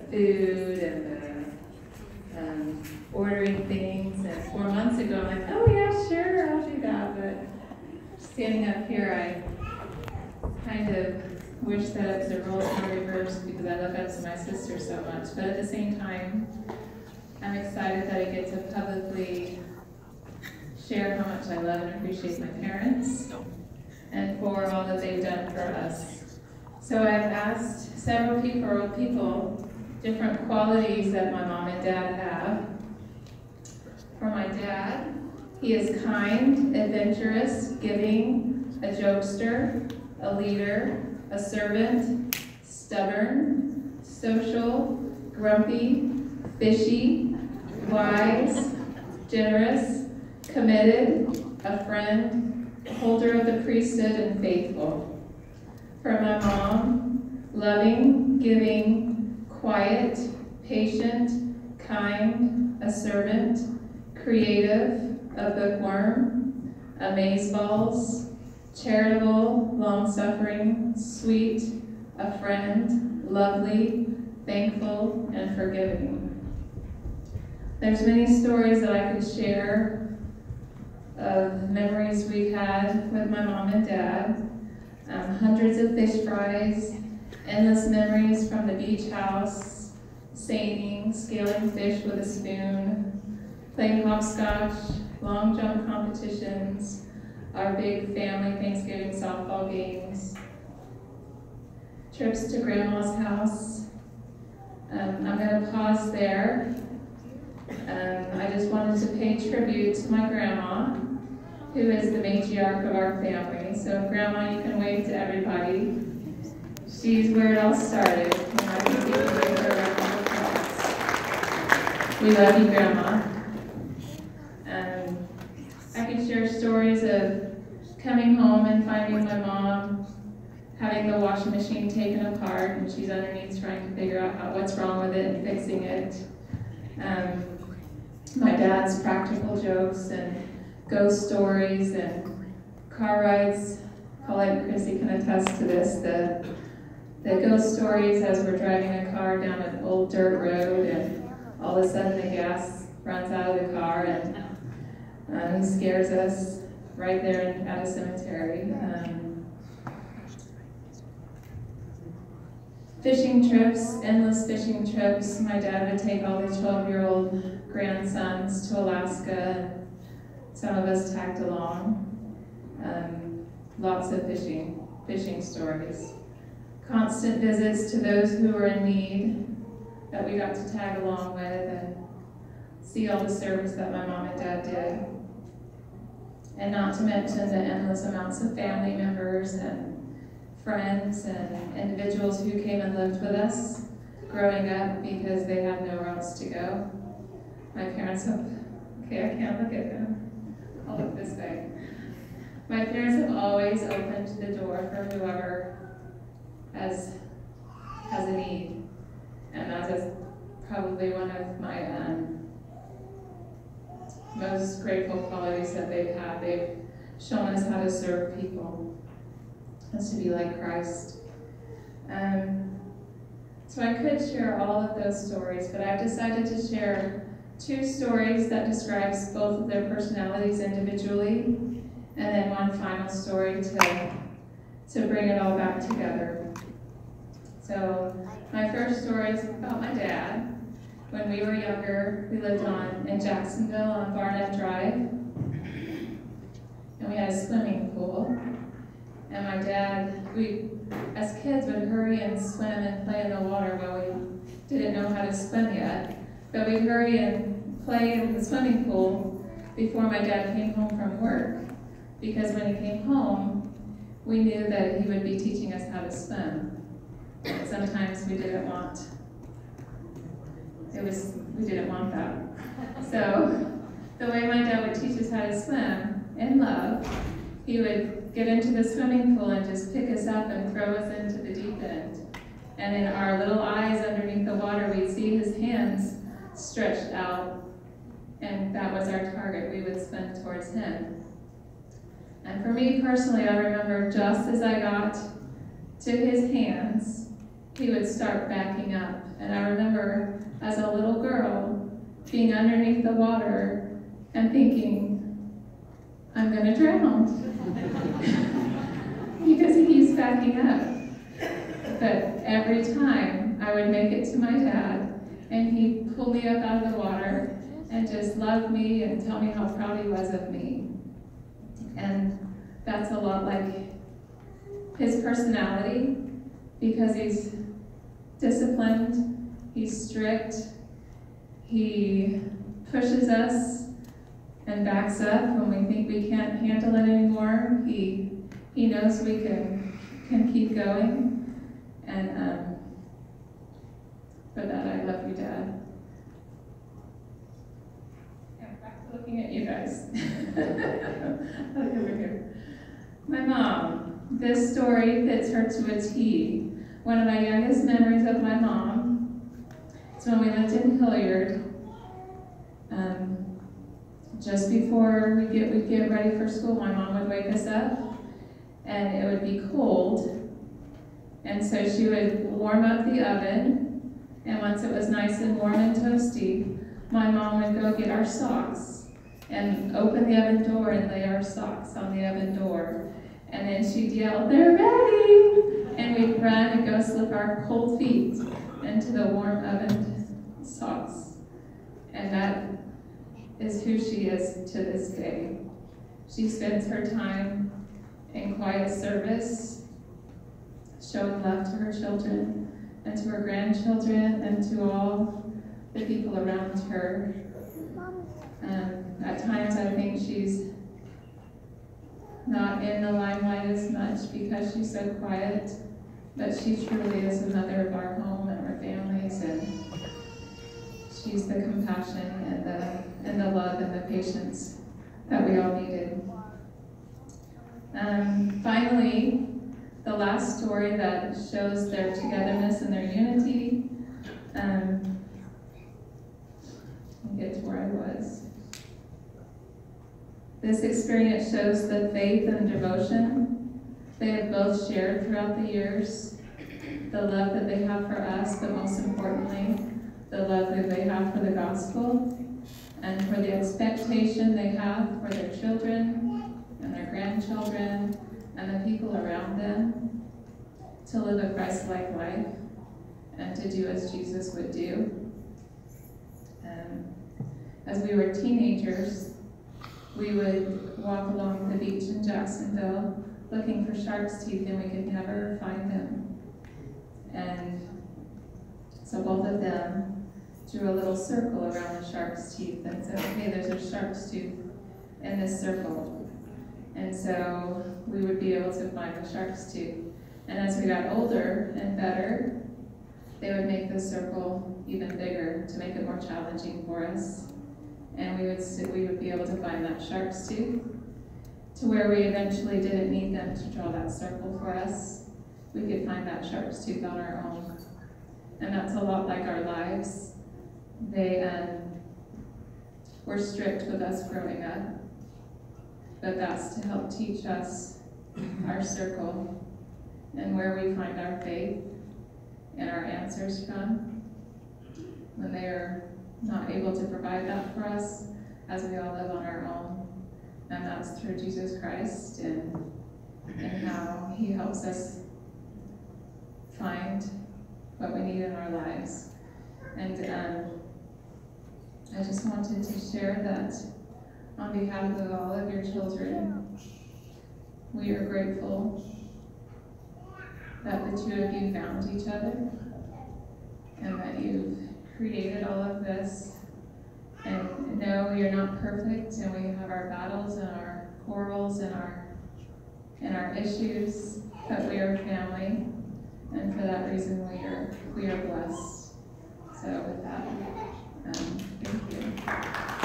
food and the ordering things. And 4 months ago, I'm like, oh yeah, sure, I'll do that. But standing up here, I kind of wish that the roles were reversed because I look up to my sister so much. But at the same time, I'm excited that I get to publicly share how much I love and appreciate my parents and for all that they've done for us. So I've asked several people different qualities that my mom and dad have. For my dad, he is kind, adventurous, giving, a jokester, a leader, a servant, stubborn, social, grumpy, fishy, wise, generous, committed, a friend, holder of the priesthood, and faithful. For my mom, loving, giving, quiet, patient, kind, a servant, creative, a bookworm, amazeballs, charitable, long-suffering, sweet, a friend, lovely, thankful, and forgiving. There's many stories that I could share of memories we've had with my mom and dad. Hundreds of fish fries, endless memories from the beach house, seining, scaling fish with a spoon, playing hopscotch, long jump competitions, our big family Thanksgiving softball games, trips to Grandma's house. I'm going to pause there. I just wanted to pay tribute to my grandma, who is the matriarch of our family. So Grandma, you can wave to everybody. She's where it all started. And I think you can give her a round of applause. We love you, Grandma. I could share stories of coming home and finding my mom having the washing machine taken apart, and she's underneath trying to figure out what's wrong with it and fixing it. My dad's practical jokes and ghost stories and car rides. Colette and Chrissy can attest to this. The ghost stories as we're driving a car down an old dirt road and all of a sudden the gas runs out of the car and he scares us right there at a cemetery. Fishing trips, endless fishing trips. My dad would take all the 12-year-old grandsons to Alaska. Some of us tagged along. Lots of fishing stories. Constant visits to those who were in need that we got to tag along with and see all the service that my mom and dad did. And not to mention the endless amounts of family members and friends and individuals who came and lived with us growing up because they had nowhere else to go. My parents have, okay, I can't look at them. I'll look this way. My parents have always opened the door for whoever has a need. And that is probably one of my most grateful qualities that they've had. They've shown us how to serve people, us to be like Christ. So I could share all of those stories, but I've decided to share 2 stories that describes both of their personalities individually, and then one final story to bring it all back together. So my first story is about my dad. When we were younger, we lived in Jacksonville on Barnett Drive, and we had a swimming pool. And my dad, we as kids would hurry and swim and play in the water while we didn't know how to swim yet. But we'd hurry and play in the swimming pool before my dad came home from work. Because when he came home, we knew that he would be teaching us how to swim. Sometimes we didn't want that. So the way my dad would teach us how to swim in love, he would get into the swimming pool and just pick us up and throw us into the deep end. And in our little eyes underneath the water, we'd see his hands stretched out, and that was our target. We would swim towards him. And for me personally, I remember just as I got to his hands, he would start backing up. And I remember as a little girl, being underneath the water and thinking, I'm going to drown. Because he keeps backing up. But every time I would make it to my dad, and he'd pull me up out of the water and just love me and tell me how proud he was of me. And that's a lot like his personality, because he's disciplined, he's strict, he pushes us and backs up when we think we can't handle it anymore. He knows we can keep going. And for that, I love you, Dad. Yeah, back to looking at you guys. Look over here. My mom, this story fits her to a T. One of my youngest memories of my mom is when we lived in Hilliard. Just before we'd get ready for school, my mom would wake us up, and it would be cold. And so she would warm up the oven, and once it was nice and warm and toasty, my mom would go get our socks and open the oven door and lay our socks on the oven door. And then she'd yell, "They're ready!" And we'd run and go slip our cold feet into the warm oven socks. And that is who she is to this day. She spends her time in quiet service, showing love to her children and to her grandchildren and to all the people around her. At times I think she's not in the limelight as much because she's so quiet, but she truly is the mother of our home and our families, and she's the compassion and the love and the patience that we all needed. Finally, the last story that shows their togetherness and their unity. Let me get to where I was. This experience shows the faith and devotion they have both shared throughout the years, the love that they have for us, but most importantly, the love that they have for the gospel, and for the expectation they have for their children and their grandchildren and the people around them to live a Christ-like life and to do as Jesus would do. As we were teenagers, we would walk along the beach in Jacksonville looking for shark's teeth, and we could never find them. And so both of them drew a little circle around the shark's teeth and said, okay, there's a shark's tooth in this circle. And so we would be able to find the shark's tooth. And as we got older and better, they would make the circle even bigger to make it more challenging for us. And we would be able to find that shark's tooth to where we eventually didn't need them to draw that circle for us. We could find that shark's tooth on our own. And that's a lot like our lives. They were strict with us growing up, but that's to help teach us our circle and where we find our faith and our answers from when they are not able to provide that for us, as we all live on our own. And that's through Jesus Christ and how he helps us find what we need in our lives. And I just wanted to share that on behalf of all of your children, we are grateful that the two of you found each other and that you've created all of this. And no, we are not perfect, and we have our battles and our quarrels and our issues, but we are family, and for that reason we are blessed. So with that, thank you.